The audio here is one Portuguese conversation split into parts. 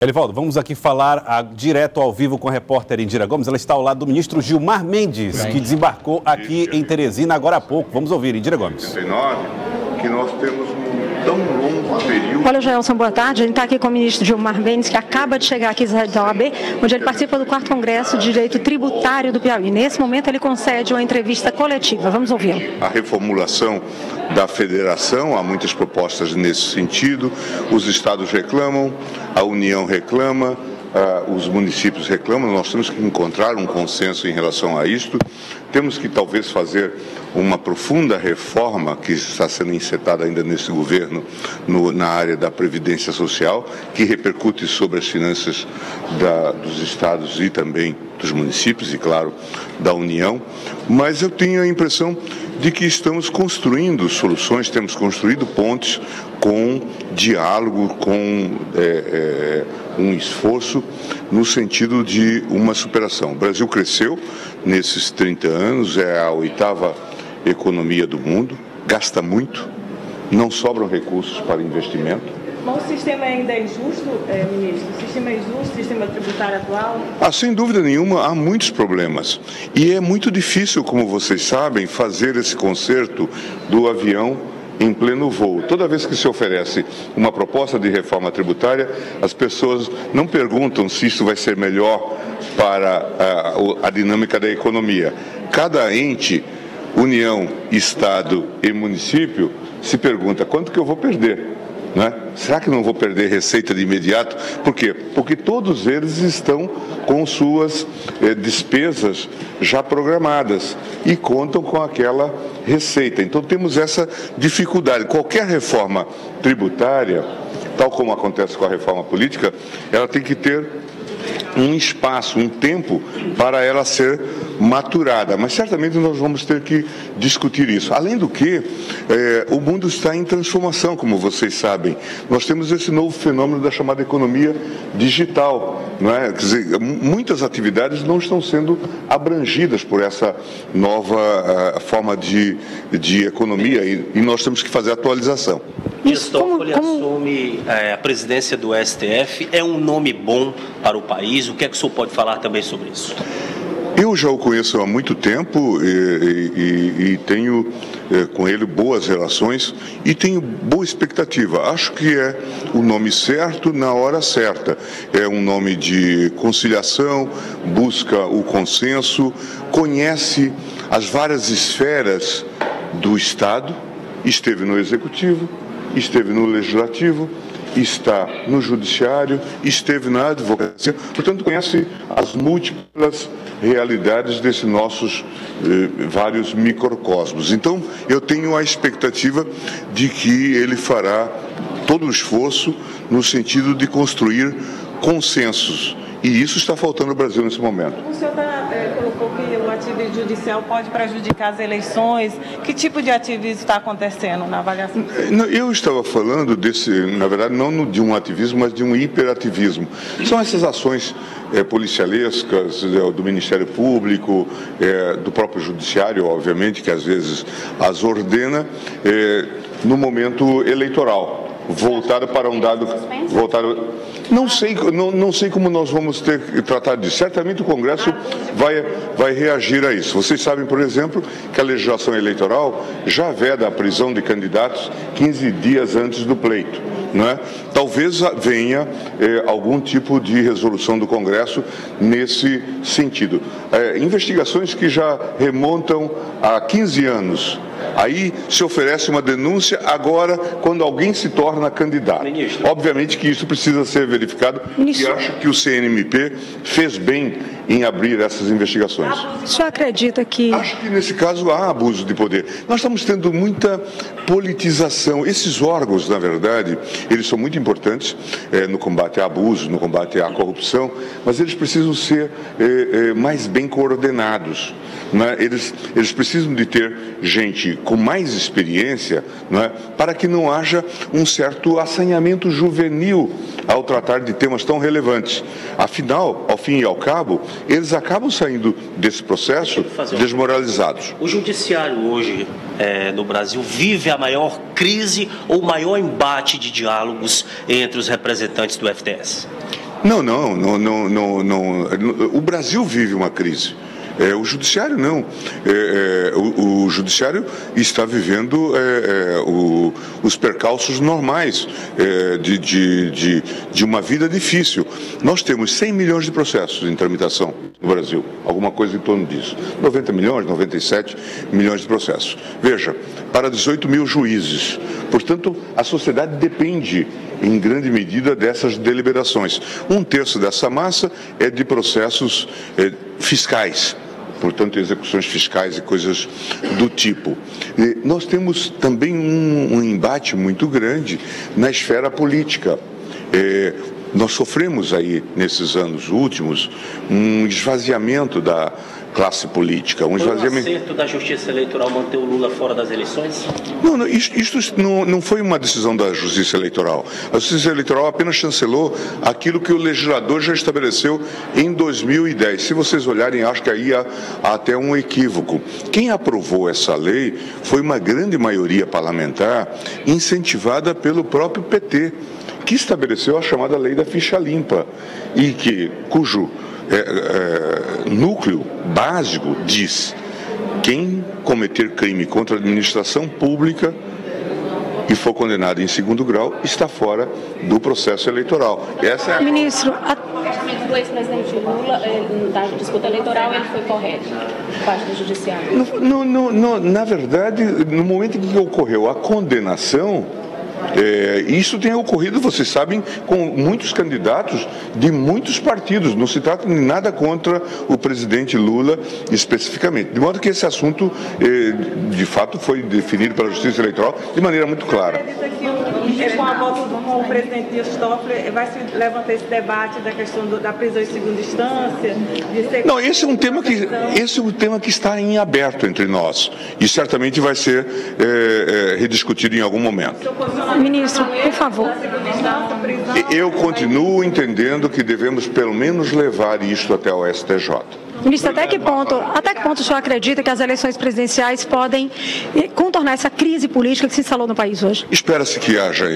Elivaldo, vamos aqui falar direto ao vivo com a repórter Indira Gomes. Ela está ao lado do ministro Gilmar Mendes, que desembarcou aqui em Teresina agora há pouco. Vamos ouvir, Indira Gomes. Que nós temos um tão longo período. Olha, Gelson, boa tarde. A gente está aqui com o ministro Gilmar Mendes, que acaba de chegar aqui da OAB, onde ele participa do 4º Congresso de Direito Tributário do Piauí. Nesse momento, ele concede uma entrevista coletiva. Vamos ouvi-lo. A reformulação da federação, há muitas propostas nesse sentido. Os estados reclamam, a União reclama, os municípios reclamam. Nós temos que encontrar um consenso em relação a isto. Temos que talvez fazer uma profunda reforma que está sendo insetada ainda nesse governo na área da Previdência Social, que repercute sobre as finanças dos estados e também dos municípios e, claro, da União. Mas eu tenho a impressão de que estamos construindo soluções, temos construído pontes com diálogo, com um esforço no sentido de uma superação. O Brasil cresceu nesses 30 anos, é a 8ª economia do mundo, gasta muito, não sobram recursos para investimento. Mas o sistema ainda é injusto, ministro? O sistema é injusto, o sistema tributário atual? Sem dúvida nenhuma, há muitos problemas. E é muito difícil, como vocês sabem, fazer esse conserto do avião em pleno voo. Toda vez que se oferece uma proposta de reforma tributária, as pessoas não perguntam se isso vai ser melhor para a dinâmica da economia. Cada ente, União, Estado e município, se pergunta quanto que eu vou perder. Né? Será que não vou perder receita de imediato? Por quê? Porque todos eles estão com suas despesas já programadas e contam com aquela receita. Então temos essa dificuldade. Qualquer reforma tributária, tal como acontece com a reforma política, ela tem que ter um espaço, um tempo para ela ser maturada, mas certamente nós vamos ter que discutir isso. Além do que, o mundo está em transformação, como vocês sabem. Nós temos esse novo fenômeno da chamada economia digital, não é? Quer dizer, muitas atividades não estão sendo abrangidas por essa nova forma de economia e nós temos que fazer a atualização. Dias Toffoli assume a presidência do STF. É um nome bom para o país? O que é que o senhor pode falar também sobre isso? Eu já o conheço há muito tempo e tenho com ele boas relações e tenho boa expectativa. Acho que é o nome certo na hora certa. É um nome de conciliação, busca o consenso, conhece as várias esferas do Estado, esteve no Executivo, esteve no Legislativo, está no Judiciário, esteve na advocacia, portanto conhece as múltiplas realidades desses nossos vários microcosmos. Então eu tenho a expectativa de que ele fará todo o esforço no sentido de construir consensos. E isso está faltando no Brasil nesse momento. O senhor colocou que o ativismo judicial pode prejudicar as eleições. Que tipo de ativismo está acontecendo na avaliação? Eu estava falando na verdade, não de um ativismo, mas de um hiperativismo. São essas ações policialescas do Ministério Público, do próprio Judiciário, obviamente, que às vezes as ordena no momento eleitoral. Voltado para um dado... Não sei como nós vamos ter que tratar disso. Certamente o Congresso vai reagir a isso. Vocês sabem, por exemplo, que a legislação eleitoral já veda a prisão de candidatos 15 dias antes do pleito. Não é? Talvez venha algum tipo de resolução do Congresso nesse sentido. Investigações que já remontam a 15 anos. Aí se oferece uma denúncia agora quando alguém se torna candidato. Ministro. Obviamente que isso precisa ser verificado. Ministro. E acho que o CNMP fez bem em abrir essas investigações. O senhor acredita que... Acho que nesse caso há abuso de poder. Nós estamos tendo muita politização. Esses órgãos, na verdade, eles são muito importantes no combate a abuso, no combate à corrupção, mas eles precisam ser mais bem coordenados. Né? Eles precisam de ter gente com mais experiência, né, para que não haja um certo assanhamento juvenil ao tratar de temas tão relevantes. Afinal, ao fim e ao cabo, eles acabam saindo desse processo desmoralizados. O judiciário hoje no Brasil vive a maior crise ou o maior embate de diálogos entre os representantes do FTS? Não. O Brasil vive uma crise. O judiciário não. O judiciário está vivendo os percalços normais de uma vida difícil. Nós temos 100 milhões de processos em tramitação no Brasil, alguma coisa em torno disso. 90 milhões, 97 milhões de processos. Veja, para 18 mil juízes. Portanto, a sociedade depende, em grande medida, dessas deliberações. 1/3 dessa massa é de processos fiscais. Portanto, execuções fiscais e coisas do tipo. E nós temos também um embate muito grande na esfera política. Nós sofremos aí, nesses anos últimos, um esvaziamento da classe política. Foi um acerto da Justiça Eleitoral manter o Lula fora das eleições? Não, isto não foi uma decisão da Justiça Eleitoral. A Justiça Eleitoral apenas chancelou aquilo que o legislador já estabeleceu em 2010. Se vocês olharem, acho que aí há até um equívoco. Quem aprovou essa lei foi uma grande maioria parlamentar incentivada pelo próprio PT, que estabeleceu a chamada Lei da Ficha Limpa e cujo núcleo básico diz: quem cometer crime contra a administração pública e for condenado em 2º grau está fora do processo eleitoral. Essa é a... Ministro, o ex-presidente Lula, na disputa eleitoral, ele foi correto, parte do judiciário? Na verdade, no momento em que ocorreu a condenação, isso tem ocorrido, vocês sabem, com muitos candidatos de muitos partidos. Não se trata de nada contra o presidente Lula especificamente. De modo que esse assunto, de fato, foi definido pela Justiça Eleitoral de maneira muito clara. Acredita que com a volta do presidente Dias Toffoli vai se levantar esse debate da questão da prisão em segunda instância? Não, esse é um tema que está em aberto entre nós e certamente vai ser rediscutido em algum momento. Ministro, por favor. Eu continuo entendendo que devemos pelo menos levar isto até o STJ. Ministro, até que ponto o senhor acredita que as eleições presidenciais podem contornar essa crise política que se instalou no país hoje? Espera-se que haja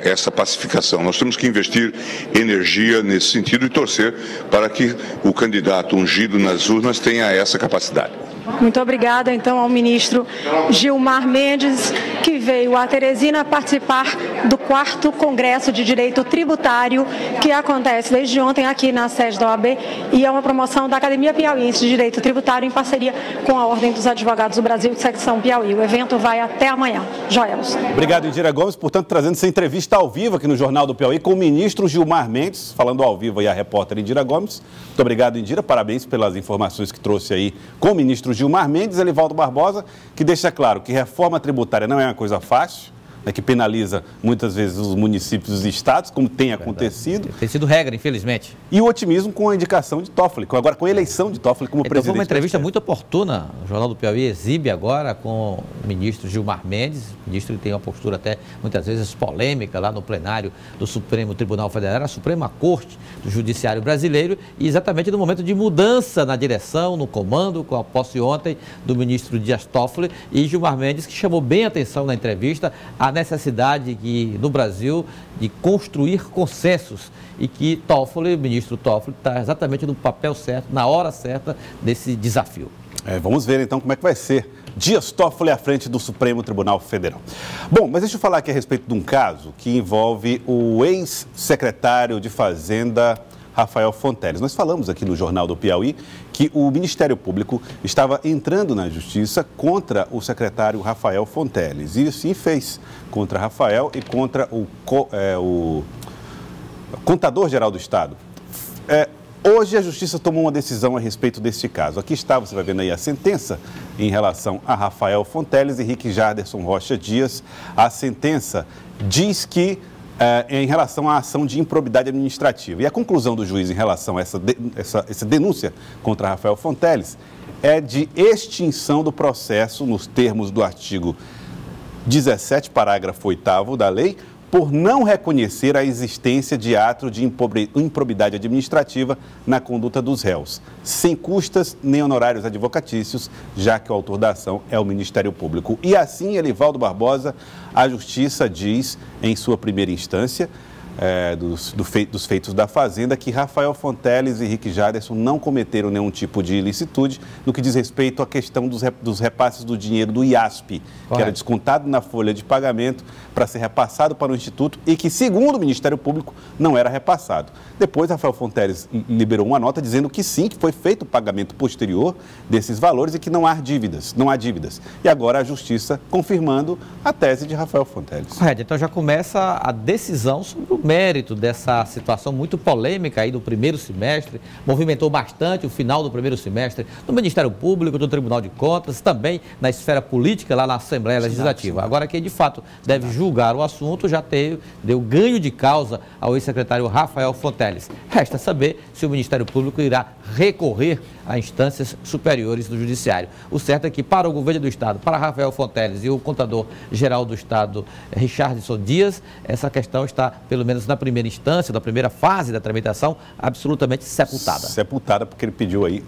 essa pacificação. Nós temos que investir energia nesse sentido e torcer para que o candidato ungido nas urnas tenha essa capacidade. Muito obrigada, então, ao ministro Gilmar Mendes, que veio a Teresina participar do 4º Congresso de Direito Tributário, que acontece desde ontem aqui na sede da OAB, e é uma promoção da Academia Piauiense de Direito Tributário em parceria com a Ordem dos Advogados do Brasil, secção Piauí. O evento vai até amanhã. Joelson. Obrigado, Indira Gomes, portanto, trazendo essa entrevista ao vivo aqui no Jornal do Piauí com o ministro Gilmar Mendes, falando ao vivo aí a repórter Indira Gomes. Muito obrigado, Indira, parabéns pelas informações que trouxe aí com o ministro Gilmar Mendes. Elivaldo Barbosa, que deixa claro que reforma tributária não é uma coisa fácil, que penaliza muitas vezes os municípios e os estados, como tem acontecido. Tem sido regra, infelizmente. E o otimismo com a indicação de Toffoli, agora com a eleição de Toffoli como presidente. Foi uma entrevista muito oportuna. O Jornal do Piauí exibe agora com o ministro Gilmar Mendes, ministro que tem uma postura até muitas vezes polêmica lá no plenário do Supremo Tribunal Federal, a Suprema Corte do Judiciário Brasileiro, e exatamente no momento de mudança na direção, no comando, com a posse ontem do ministro Dias Toffoli, e Gilmar Mendes, que chamou bem a atenção na entrevista a necessidade que, no Brasil, de construir consensos, e que o ministro Toffoli está exatamente no papel certo, na hora certa desse desafio. Vamos ver então como é que vai ser Dias Toffoli à frente do Supremo Tribunal Federal. Bom, mas deixa eu falar aqui a respeito de um caso que envolve o ex-secretário de Fazenda, Rafael Fonteles. Nós falamos aqui no Jornal do Piauí que o Ministério Público estava entrando na Justiça contra o secretário Rafael Fonteles. E assim fez, contra Rafael e contra o Contador-Geral do Estado. Hoje a Justiça tomou uma decisão a respeito deste caso. Aqui está, você vai vendo aí a sentença em relação a Rafael Fonteles e Henrique Jarderson Rocha Dias. A sentença diz que em relação à ação de improbidade administrativa. E a conclusão do juiz em relação a essa denúncia contra Rafael Fonteles é de extinção do processo nos termos do artigo 17, parágrafo 8º da lei, por não reconhecer a existência de ato de improbidade administrativa na conduta dos réus, sem custas nem honorários advocatícios, já que o autor da ação é o Ministério Público. E assim, Elivaldo Barbosa, a Justiça diz, em sua primeira instância, dos feitos da Fazenda, que Rafael Fonteles e Rick Jaderson não cometeram nenhum tipo de ilicitude no que diz respeito à questão dos repasses do dinheiro do IASP, que era descontado na folha de pagamento para ser repassado para o Instituto e que, segundo o Ministério Público, não era repassado. Depois, Rafael Fonteles liberou uma nota dizendo que sim, que foi feito o pagamento posterior desses valores e que não há dívidas. E agora a Justiça confirmando a tese de Rafael Fonteles. Correto, então já começa a decisão sobre o mérito dessa situação muito polêmica aí do primeiro semestre, movimentou bastante o final do primeiro semestre no Ministério Público, do Tribunal de Contas, também na esfera política lá na Assembleia Legislativa. Agora quem de fato deve julgar o assunto já deu ganho de causa ao ex-secretário Rafael Fonteles. Resta saber se o Ministério Público irá recorrer a instâncias superiores do Judiciário. O certo é que para o governo do Estado, para Rafael Fonteles e o contador-geral do Estado, Richardson Dias, essa questão está, pelo menos na primeira instância, na primeira fase da tramitação, absolutamente sepultada. Sepultada porque ele pediu aí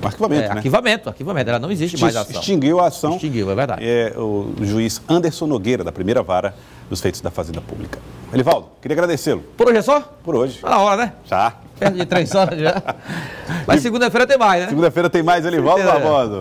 arquivamento, né? Arquivamento. Ela não existe mais a ação. Extinguiu a ação. Extinguiu, é verdade. O juiz Anderson Nogueira, da primeira vara dos feitos da Fazenda Pública. Elivaldo, queria agradecê-lo. Por hoje é só? Por hoje. Tá na hora, né? Já. Perto de 3 horas já. Mas segunda-feira tem mais, né? Segunda-feira tem mais, Elivaldo Barbosa.